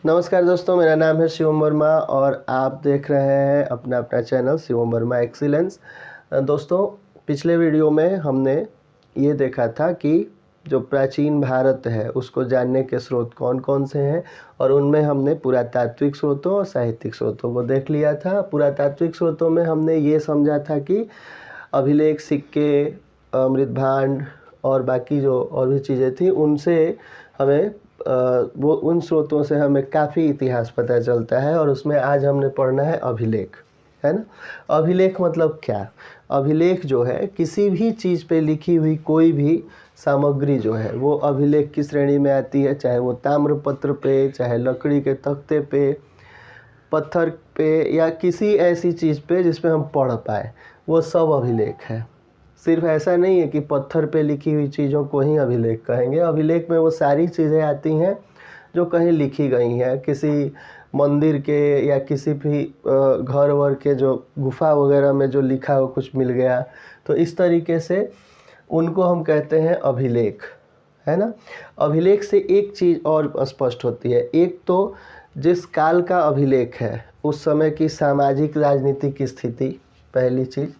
नमस्कार दोस्तों, मेरा नाम है शिवम वर्मा और आप देख रहे हैं अपना चैनल शिवम वर्मा एक्सीलेंस। दोस्तों, पिछले वीडियो में हमने ये देखा था कि जो प्राचीन भारत है उसको जानने के स्रोत कौन कौन से हैं और उनमें हमने पुरातात्विक स्रोतों और साहित्यिक स्रोतों को देख लिया था। पुरातात्विक स्रोतों में हमने ये समझा था कि अभिलेख, सिक्के, मृदभांड और बाकी जो और भी चीज़ें थी उनसे हमें वो उन स्रोतों से हमें काफ़ी इतिहास पता चलता है। और उसमें आज हमने पढ़ना है अभिलेख, है ना। अभिलेख मतलब क्या? अभिलेख जो है किसी भी चीज़ पे लिखी हुई कोई भी सामग्री जो है वो अभिलेख की श्रेणी में आती है, चाहे वो ताम्रपत्र पे, चाहे लकड़ी के तख्ते पे, पत्थर पे या किसी ऐसी चीज़ पे जिसपे हम पढ़ पाए, वो सब अभिलेख है। सिर्फ ऐसा नहीं है कि पत्थर पे लिखी हुई चीज़ों को ही अभिलेख कहेंगे। अभिलेख में वो सारी चीज़ें आती हैं जो कहीं लिखी गई हैं, किसी मंदिर के या किसी भी घर वर के जो गुफा वगैरह में जो लिखा हो कुछ मिल गया, तो इस तरीके से उनको हम कहते हैं अभिलेख, है ना। अभिलेख से एक चीज़ और स्पष्ट होती है। एक तो जिस काल का अभिलेख है उस समय की सामाजिक राजनीतिक स्थिति, पहली चीज़।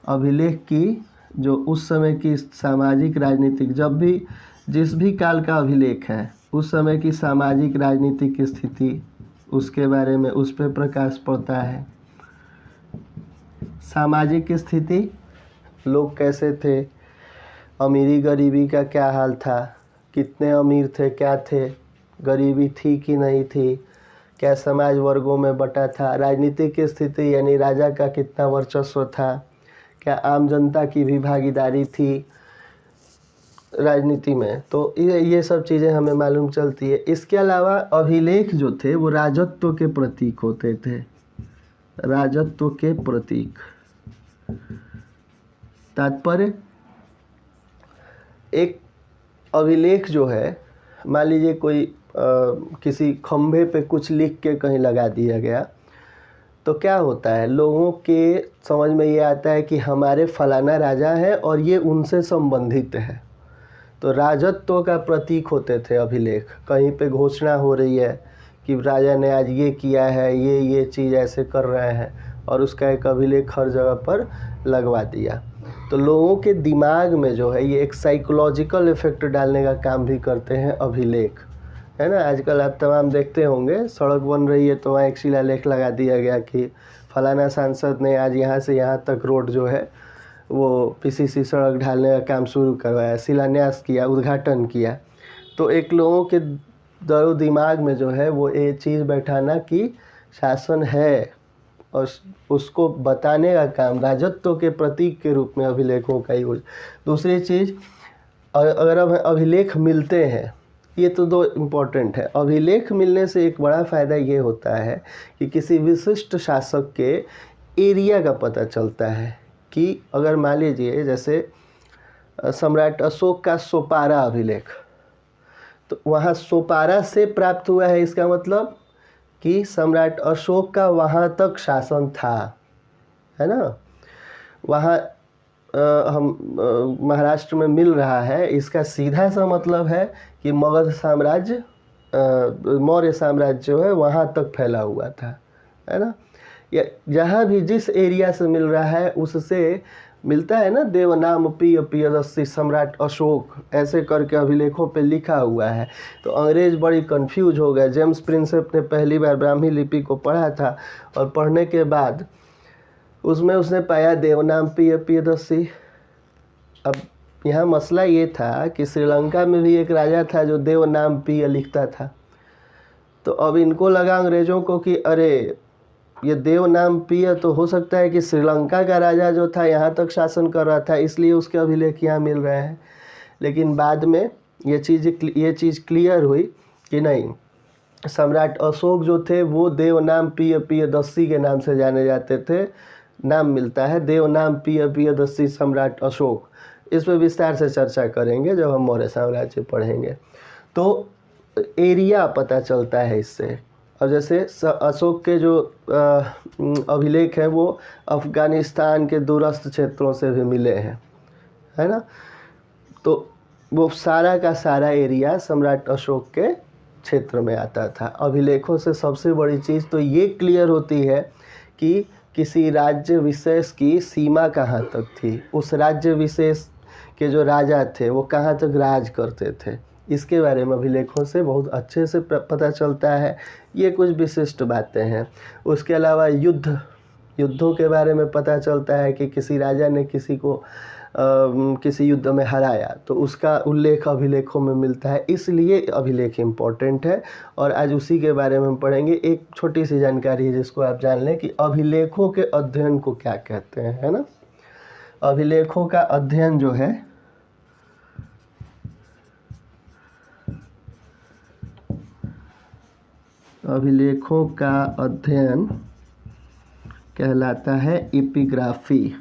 अभिलेख की जो उस समय की सामाजिक राजनीतिक, जब भी जिस भी काल का अभिलेख है उस समय की सामाजिक राजनीतिक स्थिति, उसके बारे में उस पर प्रकाश पड़ता है। सामाजिक स्थिति, लोग कैसे थे, अमीरी गरीबी का क्या हाल था, कितने अमीर थे, क्या थे, गरीबी थी कि नहीं थी, क्या समाज वर्गों में बटा था, राजनीतिक स्थिति यानी राजा का कितना वर्चस्व था, क्या आम जनता की भी भागीदारी थी राजनीति में, तो ये सब चीज़ें हमें मालूम चलती है। इसके अलावा अभिलेख जो थे वो राजत्व के प्रतीक होते थे, राजत्व के प्रतीक। तात्पर्य, एक अभिलेख जो है, मान लीजिए कोई किसी खंभे पे कुछ लिख के कहीं लगा दिया गया, तो क्या होता है, लोगों के समझ में ये आता है कि हमारे फलाना राजा है और ये उनसे संबंधित है। तो राजत्व का प्रतीक होते थे अभिलेख। कहीं पे घोषणा हो रही है कि राजा ने आज ये किया है, ये चीज़ ऐसे कर रहे हैं, और उसका एक अभिलेख हर जगह पर लगवा दिया। तो लोगों के दिमाग में जो है ये एक साइकोलॉजिकल इफ़ेक्ट डालने का काम भी करते हैं अभिलेख, है ना। आजकल आप तमाम देखते होंगे, सड़क बन रही है तो वहाँ एक शिलालेख लगा दिया गया कि फलाना सांसद ने आज यहाँ से यहाँ तक रोड जो है वो पीसीसी सड़क ढालने का काम शुरू करवाया, शिलान्यास किया, उद्घाटन किया। तो एक लोगों के दरो दिमाग में जो है वो ये चीज़ बैठाना कि शासन है, और उसको बताने का काम राजत्व के प्रतीक के रूप में अभिलेखों का यूज। दूसरी चीज़, अगर अब अभिलेख मिलते हैं, ये तो दो इम्पोर्टेंट है। अभिलेख मिलने से एक बड़ा फ़ायदा ये होता है कि किसी विशिष्ट शासक के एरिया का पता चलता है। कि अगर मान लीजिए जैसे सम्राट अशोक का सोपारा अभिलेख, तो वहाँ सोपारा से प्राप्त हुआ है, इसका मतलब कि सम्राट अशोक का वहाँ तक शासन था, है ना। वहाँ हम महाराष्ट्र में मिल रहा है, इसका सीधा सा मतलब है कि मगध साम्राज्य, मौर्य साम्राज्य जो है वहाँ तक फैला हुआ था, है ना। या जहाँ भी जिस एरिया से मिल रहा है उससे मिलता है ना, देवनाम पिय पियदस्सी सम्राट अशोक, ऐसे करके अभिलेखों पे लिखा हुआ है। तो अंग्रेज बड़ी कंफ्यूज हो गए। जेम्स प्रिंसेप ने पहली बार ब्राह्मी लिपि को पढ़ा था और पढ़ने के बाद उसमें उसने पाया देवनाम पिय पियदस्सी। अब यहाँ मसला ये था कि श्रीलंका में भी एक राजा था जो देवनाम पिय लिखता था। तो अब इनको लगा अंग्रेज़ों को कि अरे ये देवनाम पिय तो हो सकता है कि श्रीलंका का राजा जो था यहाँ तक शासन कर रहा था, इसलिए उसके अभिलेख यहाँ मिल रहे हैं। लेकिन बाद में ये चीज़ क्लियर हुई कि नहीं, सम्राट अशोक जो थे वो देवनाम पिय पियदस्सी के नाम से जाने जाते थे। नाम मिलता है देवनाम पिय पियदस्सी सम्राट अशोक। इस पर विस्तार से चर्चा करेंगे जब हम मौर्य साम्राज्य पढ़ेंगे। तो एरिया पता चलता है इससे। और जैसे अशोक के जो अभिलेख हैं वो अफ़गानिस्तान के दूरस्थ क्षेत्रों से भी मिले हैं, है ना। तो वो सारा का सारा एरिया सम्राट अशोक के क्षेत्र में आता था। अभिलेखों से सबसे बड़ी चीज़ तो ये क्लियर होती है कि किसी राज्य विशेष की सीमा कहाँ तक थी, उस राज्य विशेष के जो राजा थे वो कहाँ तक राज करते थे, इसके बारे में अभिलेखों से बहुत अच्छे से पता चलता है। ये कुछ विशिष्ट बातें हैं। उसके अलावा युद्धों के बारे में पता चलता है कि किसी राजा ने किसी को किसी युद्ध में हराया तो उसका उल्लेख अभिलेखों में मिलता है, इसलिए अभिलेख इम्पोर्टेंट है। और आज उसी के बारे में हम पढ़ेंगे। एक छोटी सी जानकारी है जिसको आप जान लें कि अभिलेखों के अध्ययन को क्या कहते हैं, है ना। अभिलेखों का अध्ययन जो है अभिलेखों का अध्ययन कहलाता है एपिग्राफी।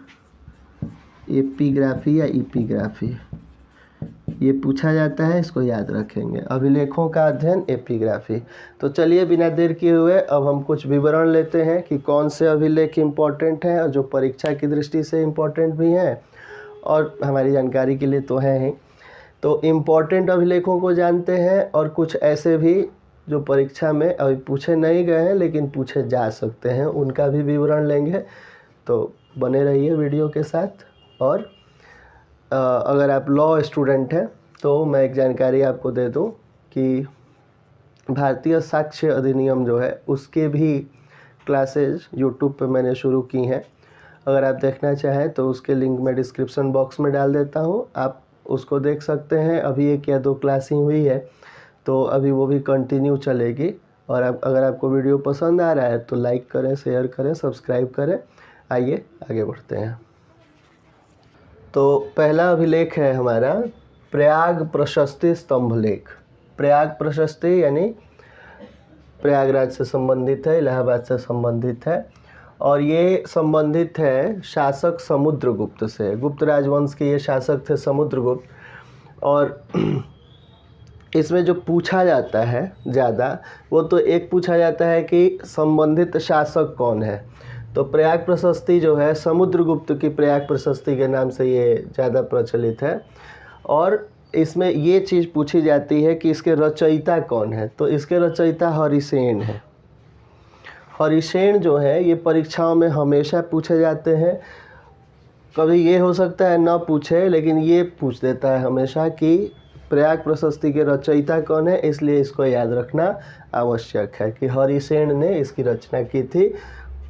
एपिग्राफी या एपिग्राफी, ये पूछा जाता है, इसको याद रखेंगे। अभिलेखों का अध्ययन एपिग्राफी। तो चलिए बिना देर किए हुए अब हम कुछ विवरण लेते हैं कि कौन से अभिलेख इम्पोर्टेंट हैं और जो परीक्षा की दृष्टि से इम्पोर्टेंट भी हैं और हमारी जानकारी के लिए तो हैं ही। तो इम्पोर्टेंट अभिलेखों को जानते हैं और कुछ ऐसे भी जो परीक्षा में अभी पूछे नहीं गए हैं लेकिन पूछे जा सकते हैं, उनका भी विवरण लेंगे। तो बने रहिए वीडियो के साथ। और अगर आप लॉ स्टूडेंट हैं तो मैं एक जानकारी आपको दे दूं कि भारतीय साक्ष्य अधिनियम जो है उसके भी क्लासेज यूट्यूब पे मैंने शुरू की हैं। अगर आप देखना चाहें तो उसके लिंक मैं डिस्क्रिप्शन बॉक्स में डाल देता हूँ, आप उसको देख सकते हैं। अभी 1 या 2 क्लास ही हुई है तो अभी वो भी कंटिन्यू चलेगी। और अगर आपको वीडियो पसंद आ रहा है तो लाइक करें, शेयर करें, सब्सक्राइब करें। आइए आगे बढ़ते हैं। तो पहला अभिलेख है हमारा प्रयाग प्रशस्ति स्तंभलेख। प्रयाग प्रशस्ति यानी प्रयागराज से संबंधित है, इलाहाबाद से संबंधित है और ये संबंधित है शासक समुद्रगुप्त से। गुप्त राजवंश के ये शासक थे समुद्रगुप्त। और इसमें जो पूछा जाता है ज़्यादा वो तो एक पूछा जाता है कि संबंधित शासक कौन है। तो प्रयाग प्रशस्ति जो है समुद्रगुप्त की प्रयाग प्रशस्ति के नाम से ये ज़्यादा प्रचलित है। और इसमें ये चीज़ पूछी जाती है कि इसके रचयिता कौन है। तो इसके रचयिता हरिसेन है। हरिसेन जो है ये परीक्षाओं में हमेशा पूछे जाते हैं। कभी ये हो सकता है ना पूछे, लेकिन ये पूछ देता है हमेशा कि प्रयाग प्रशस्ति के रचयिता कौन है, इसलिए इसको याद रखना आवश्यक है कि हरिसेन ने इसकी रचना की थी।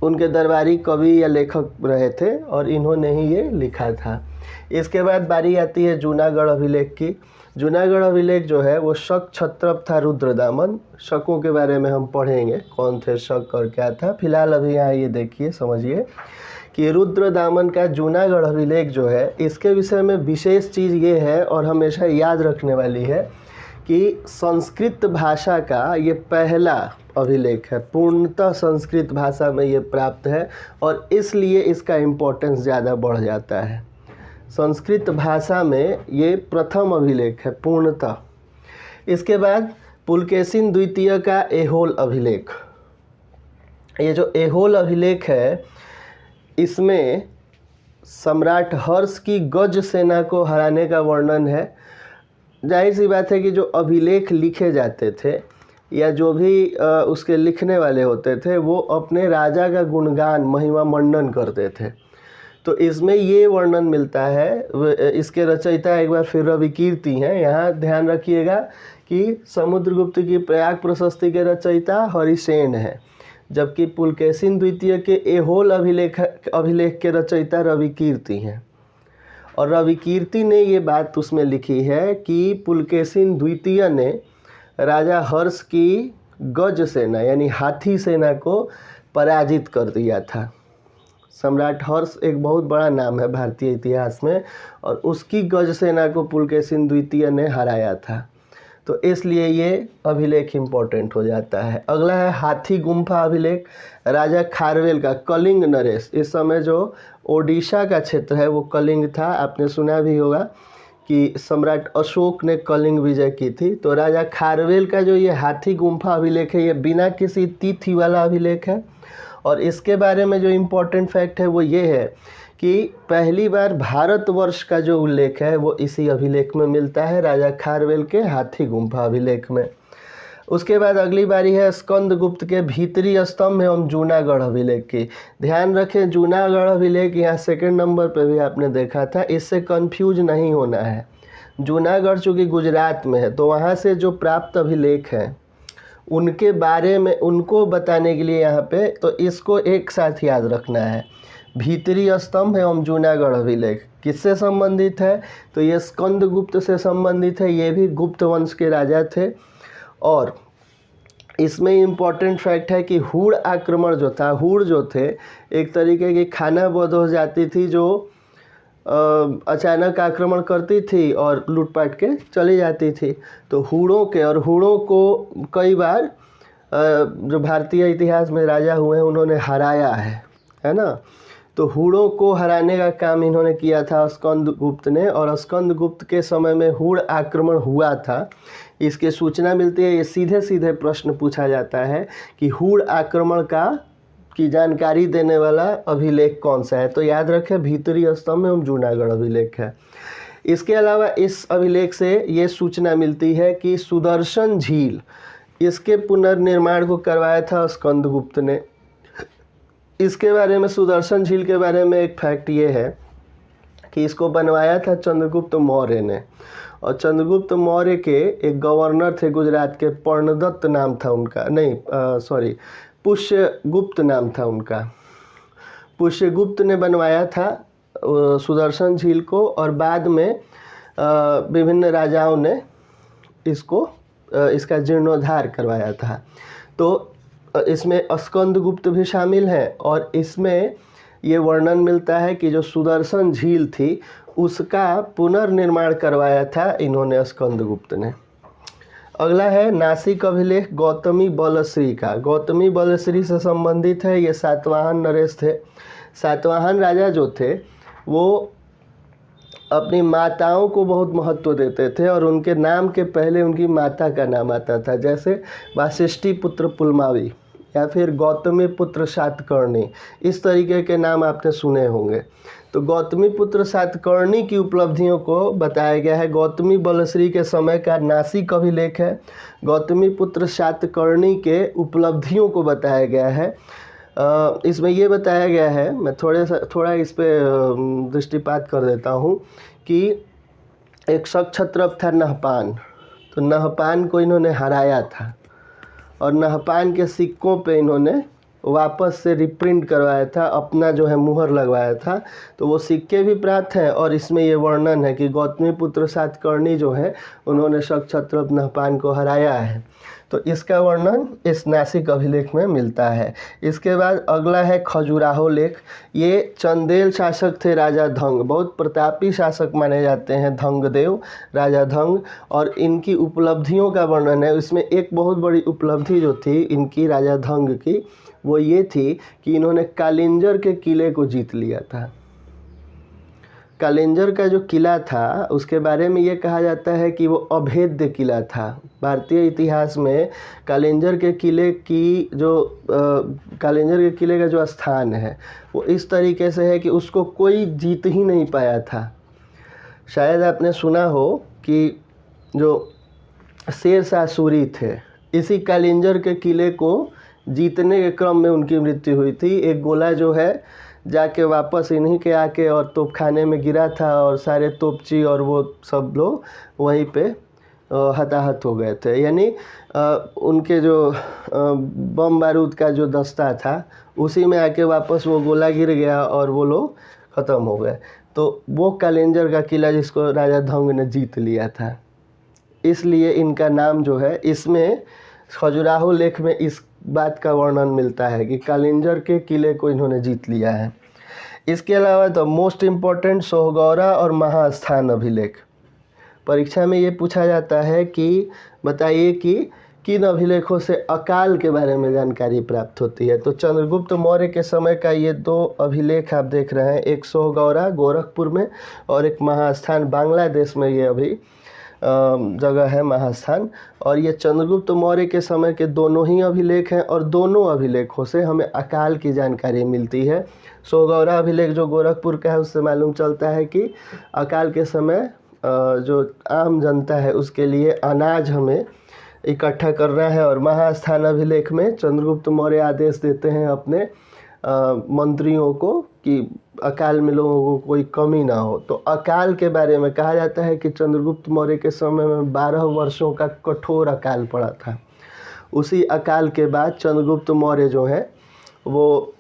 उनके दरबारी कवि या लेखक रहे थे और इन्होंने ही ये लिखा था। इसके बाद बारी आती है जूनागढ़ अभिलेख की। जूनागढ़ अभिलेख जो है वो शक क्षत्रप था रुद्रदामन। शकों के बारे में हम पढ़ेंगे, कौन थे शक और क्या था। फिलहाल अभी यहाँ ये देखिए, समझिए कि रुद्रदामन का जूनागढ़ अभिलेख जो है इसके विषय में विशेष चीज़ ये है और हमेशा याद रखने वाली है कि संस्कृत भाषा का ये पहला अभिलेख है। पूर्णतः संस्कृत भाषा में ये प्राप्त है और इसलिए इसका इम्पोर्टेंस ज़्यादा बढ़ जाता है। संस्कृत भाषा में ये प्रथम अभिलेख है पूर्णतः। इसके बाद पुलकेशिन द्वितीय का ऐहोल अभिलेख। ये जो ऐहोल अभिलेख है इसमें सम्राट हर्ष की गज सेना को हराने का वर्णन है। जाहिर सी बात है कि जो अभिलेख लिखे जाते थे या जो भी उसके लिखने वाले होते थे वो अपने राजा का गुणगान महिमा मंडन करते थे। तो इसमें ये वर्णन मिलता है। इसके रचयिता एक बार फिर रविकीर्ति हैं। यहाँ ध्यान रखिएगा कि समुद्रगुप्त की प्रयाग प्रशस्ति के रचयिता हरिसेन है, जबकि पुलकेशिन द्वितीय के ऐहोल अभिलेख के रचयिता रविकीर्ति हैं। और रविकीर्ति ने ये बात उसमें लिखी है कि पुलकेशिन द्वितीय ने राजा हर्ष की गज सेना यानी हाथी सेना को पराजित कर दिया था। सम्राट हर्ष एक बहुत बड़ा नाम है भारतीय इतिहास में और उसकी गज सेना को पुलकेशिन द्वितीय ने हराया था। तो इसलिए ये अभिलेख इम्पोर्टेंट हो जाता है। अगला है हाथी गुम्फा अभिलेख। राजा खारवेल का, कलिंग नरेश, इस समय जो ओडिशा का क्षेत्र है वो कलिंग था। आपने सुना भी होगा कि सम्राट अशोक ने कलिंग विजय की थी। तो राजा खारवेल का जो ये हाथी गुम्फा अभिलेख है ये बिना किसी तिथि वाला अभिलेख है। और इसके बारे में जो इम्पोर्टेंट फैक्ट है वो ये है कि पहली बार भारतवर्ष का जो उल्लेख है वो इसी अभिलेख में मिलता है, राजा खारवेल के हाथी गुम्फा अभिलेख में। उसके बाद अगली बारी है स्कंदगुप्त के भीतरी स्तंभ एवं जूनागढ़ अभिलेख की। ध्यान रखें, जूनागढ़ अभिलेख यहाँ सेकंड नंबर पे भी आपने देखा था, इससे कंफ्यूज नहीं होना है। जूनागढ़ चूँकि गुजरात में है तो वहाँ से जो प्राप्त अभिलेख हैं उनके बारे में, उनको बताने के लिए यहाँ पे, तो इसको एक साथ याद रखना है। भीतरी स्तंभ एवं जूनागढ़ अभिलेख किससे संबंधित है? तो ये स्कंदगुप्त से संबंधित है। ये भी गुप्त वंश के राजा थे। और इसमें इम्पॉर्टेंट फैक्ट है कि हुड़ आक्रमण जो था, हुड़ जो थे एक तरीके की खाना बदोश जाति थी जो अचानक आक्रमण करती थी और लूटपाट के चली जाती थी। तो हुड़ों के, और हुड़ों को कई बार जो भारतीय इतिहास में राजा हुए हैं उन्होंने हराया है ना। तो हुड़ों को हराने का काम इन्होंने किया था स्कंदगुप्त ने, और स्कंदगुप्त के समय में हुड़ आक्रमण हुआ था, इसकी सूचना मिलती है। ये सीधे सीधे प्रश्न पूछा जाता है कि हुड़ आक्रमण की जानकारी देने वाला अभिलेख कौन सा है? तो याद रखें, भीतरी स्तंभ एवं जूनागढ़ अभिलेख है। इसके अलावा इस अभिलेख से ये सूचना मिलती है कि सुदर्शन झील, इसके पुनर्निर्माण को करवाया था स्कंदगुप्त ने। इसके बारे में, सुदर्शन झील के बारे में एक फैक्ट ये है कि इसको बनवाया था चंद्रगुप्त मौर्य ने। और चंद्रगुप्त मौर्य के एक गवर्नर थे गुजरात के, पर्णदत्त नाम था उनका, नहीं सॉरी, पुष्यगुप्त नाम था उनका। पुष्यगुप्त ने बनवाया था सुदर्शन झील को, और बाद में विभिन्न राजाओं ने इसका जीर्णोद्धार करवाया था। तो इसमें स्कंदगुप्त भी शामिल है, और इसमें ये वर्णन मिलता है कि जो सुदर्शन झील थी उसका पुनर्निर्माण करवाया था इन्होंने, स्कंदगुप्त ने। अगला है नासिक अभिलेख गौतमी बलश्री का। गौतमी बलश्री से संबंधित है। ये सातवाहन नरेश थे। सातवाहन राजा जो थे वो अपनी माताओं को बहुत महत्व देते थे, और उनके नाम के पहले उनकी माता का नाम आता था। जैसे वाशिष्ठी पुत्र पुलमावी या फिर गौतमी पुत्र सातकर्णी, इस तरीके के नाम आपने सुने होंगे। तो गौतमी पुत्र सातकर्णी की उपलब्धियों को बताया गया है। गौतमी बलश्री के समय का नासिक अभिलेख है। गौतमी पुत्र सातकर्णी के उपलब्धियों को बताया गया है। इसमें ये बताया गया है, मैं थोड़ा इस पर दृष्टिपात कर देता हूँ, कि एक क्षत्रप था नहपान। तो नहपान को इन्होंने हराया था, और नहपान के सिक्कों पे इन्होंने वापस से रिप्रिंट करवाया था, अपना जो है मुहर लगवाया था। तो वो सिक्के भी प्राप्त हैं, और इसमें ये वर्णन है कि गौतमी पुत्र सातकर्णी जो है उन्होंने क्षत्रप नहपान को हराया है। तो इसका वर्णन इस नासिक अभिलेख में मिलता है। इसके बाद अगला है खजुराहो लेख। ये चंदेल शासक थे, राजा धंग, बहुत प्रतापी शासक माने जाते हैं धंगदेव, राजा धंग, और इनकी उपलब्धियों का वर्णन है। इसमें एक बहुत बड़ी उपलब्धि जो थी इनकी, राजा धंग की, वो ये थी कि इन्होंने कालिंजर के किले को जीत लिया था। कालिंजर का जो किला था उसके बारे में ये कहा जाता है कि वो अभेद्य किला था। भारतीय इतिहास में कालिंजर के किले का जो स्थान है वो इस तरीके से है कि उसको कोई जीत ही नहीं पाया था। शायद आपने सुना हो कि जो शेरशाह सूरी थे, इसी कालिंजर के किले को जीतने के क्रम में उनकी मृत्यु हुई थी। एक गोला जो है जाके वापस इन्हीं के आके और तोपखाने में गिरा था, और सारे तोपची और वो सब लोग वहीं पे हताहत हो गए थे। यानी उनके जो बम बारूद का जो दस्ता था उसी में आके वापस वो गोला गिर गया और वो लोग ख़त्म हो गए। तो वो कालिंजर का किला जिसको राजा धंग ने जीत लिया था, इसलिए इनका नाम जो है, इसमें खजुराहो लेख में इस बात का वर्णन मिलता है कि कालिंजर के किले को इन्होंने जीत लिया है। इसके अलावा द मोस्ट इम्पॉर्टेंट सोहगौरा और महास्थान अभिलेख। परीक्षा में ये पूछा जाता है कि बताइए कि किन अभिलेखों से अकाल के बारे में जानकारी प्राप्त होती है। तो चंद्रगुप्त मौर्य के समय का ये दो अभिलेख आप देख रहे हैं, एक सोहगौरा गोरखपुर में और एक महास्थान बांग्लादेश में, ये अभी जगह है महास्थान। और ये चंद्रगुप्त मौर्य के समय के दोनों ही अभिलेख हैं, और दोनों अभिलेखों से हमें अकाल की जानकारी मिलती है। सोहगौरा अभिलेख जो गोरखपुर का है उससे मालूम चलता है कि अकाल के समय जो आम जनता है उसके लिए अनाज हमें इकट्ठा करना है और महास्थान अभिलेख में चंद्रगुप्त मौर्य आदेश देते हैं अपने मंत्रियों को कि अकाल में लोगों को कोई कमी ना हो। तो अकाल के बारे में कहा जाता है कि चंद्रगुप्त मौर्य के समय में 12 वर्षों का कठोर अकाल पड़ा था। उसी अकाल के बाद चंद्रगुप्त मौर्य जो है वो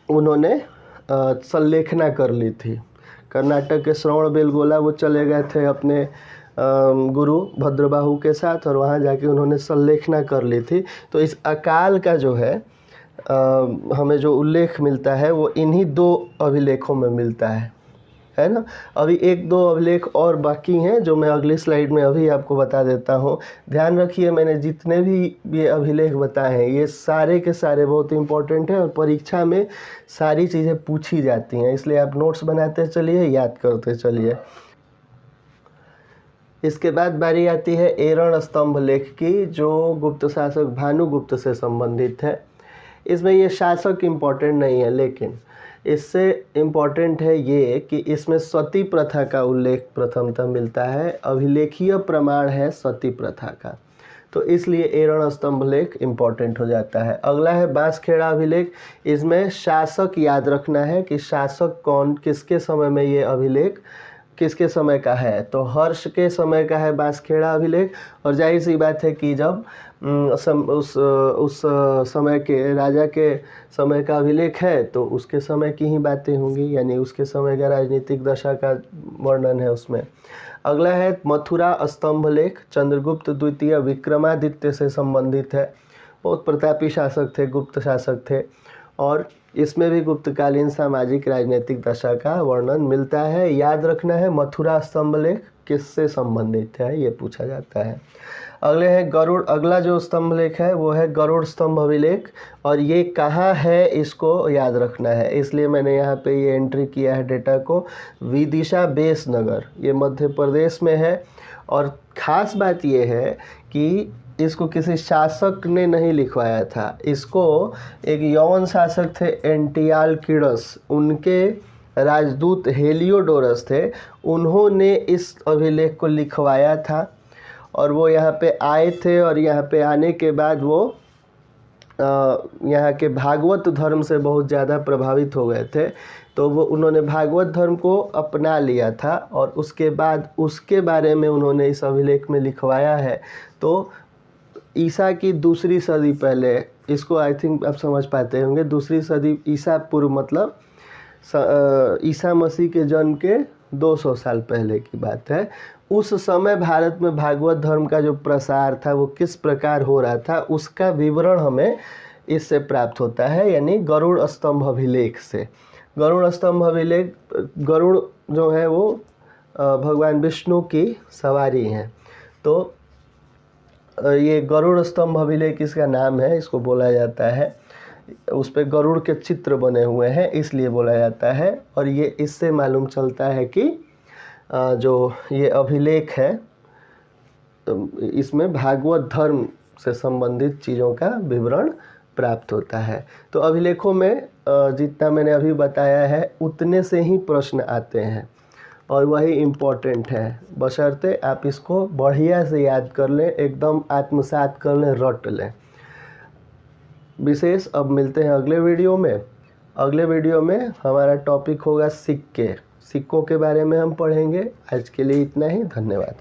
उन्होंने संलेखना कर ली थी। कर्नाटक के श्रवणबेलगोला वो चले गए थे अपने गुरु भद्रबाहु के साथ और वहाँ जाके उन्होंने संलेखना कर ली थी। तो इस अकाल का जो है हमें जो उल्लेख मिलता है वो इन्हीं 2 अभिलेखों में मिलता है ना। अभी 1-2 अभिलेख और बाकी हैं जो मैं अगली स्लाइड में अभी आपको बता देता हूँ। ध्यान रखिए, मैंने जितने भी ये अभिलेख बताए हैं ये सारे के सारे बहुत इंपॉर्टेंट हैं और परीक्षा में सारी चीज़ें पूछी जाती हैं, इसलिए आप नोट्स बनाते चलिए, याद करते चलिए। इसके बाद बारी आती है एरण स्तंभ लेख की, जो गुप्त शासक भानुगुप्त से संबंधित है। इसमें ये शासक इम्पोर्टेंट नहीं है, लेकिन इससे इम्पोर्टेंट है ये कि इसमें सती प्रथा का उल्लेख प्रथमतः मिलता है। अभिलेखीय प्रमाण है सती प्रथा का, तो इसलिए एरण स्तंभ लेख इम्पोर्टेंट हो जाता है। अगला है बांसखेड़ा अभिलेख। इसमें शासक याद रखना है कि शासक कौन, किसके समय में ये अभिलेख किसके समय का है। तो हर्ष के समय का है बांसखेड़ा अभिलेख, और जाहिर सी बात है कि जब उस समय के राजा के समय का अभिलेख है तो उसके समय की ही बातें होंगी, यानी उसके समय का राजनीतिक दशा का वर्णन है उसमें। अगला है मथुरा स्तंभ लेख, चंद्रगुप्त द्वितीय विक्रमादित्य से संबंधित है। बहुत प्रतापी शासक थे, गुप्त शासक थे, और इसमें भी गुप्तकालीन सामाजिक राजनीतिक दशा का वर्णन मिलता है। याद रखना है मथुरा स्तंभ लेख किससे संबंधित है, ये पूछा जाता है। अगले है गरुड़। अगला जो स्तंभ लेख है वो है गरुड़ स्तंभ अभिलेख, और ये कहाँ है इसको याद रखना है, इसलिए मैंने यहाँ पे ये एंट्री किया है डेटा को। विदिशा बेस नगर, ये मध्य प्रदेश में है। और ख़ास बात ये है कि इसको किसी शासक ने नहीं लिखवाया था, इसको एक यवन शासक थे एंटियालकिडस, उनके राजदूत हेलियोडोरस थे, उन्होंने इस अभिलेख को लिखवाया था। और वो यहाँ पे आए थे, और यहाँ पे आने के बाद वो यहाँ के भागवत धर्म से बहुत ज़्यादा प्रभावित हो गए थे, तो वो उन्होंने भागवत धर्म को अपना लिया था, और उसके बाद उसके बारे में उन्होंने इस अभिलेख में लिखवाया है। तो ईसा की 2री सदी पहले, इसको आई थिंक आप समझ पाते होंगे, 2री सदी ईसा पूर्व मतलब ईसा मसीह के जन्म के 200 साल पहले की बात है। उस समय भारत में भागवत धर्म का जो प्रसार था वो किस प्रकार हो रहा था, उसका विवरण हमें इससे प्राप्त होता है, यानी गरुड़ स्तंभ अभिलेख से। गरुड़ स्तंभ अभिलेख, गरुड़ जो है वो भगवान विष्णु की सवारी हैं, तो ये गरुड़ स्तंभ अभिलेख इसका नाम है, इसको बोला जाता है। उस पर गरुड़ के चित्र बने हुए हैं इसलिए बोला जाता है। और ये इससे मालूम चलता है कि जो ये अभिलेख है इसमें भागवत धर्म से संबंधित चीज़ों का विवरण प्राप्त होता है। तो अभिलेखों में जितना मैंने अभी बताया है उतने से ही प्रश्न आते हैं, और वही इम्पोर्टेंट है, बशर्ते आप इसको बढ़िया से याद कर लें, एकदम आत्मसात कर लें, रट लें। विशेष अब मिलते हैं अगले वीडियो में। अगले वीडियो में हमारा टॉपिक होगा सिक्के, सिक्कों के बारे में हम पढ़ेंगे। आज के लिए इतना ही, धन्यवाद।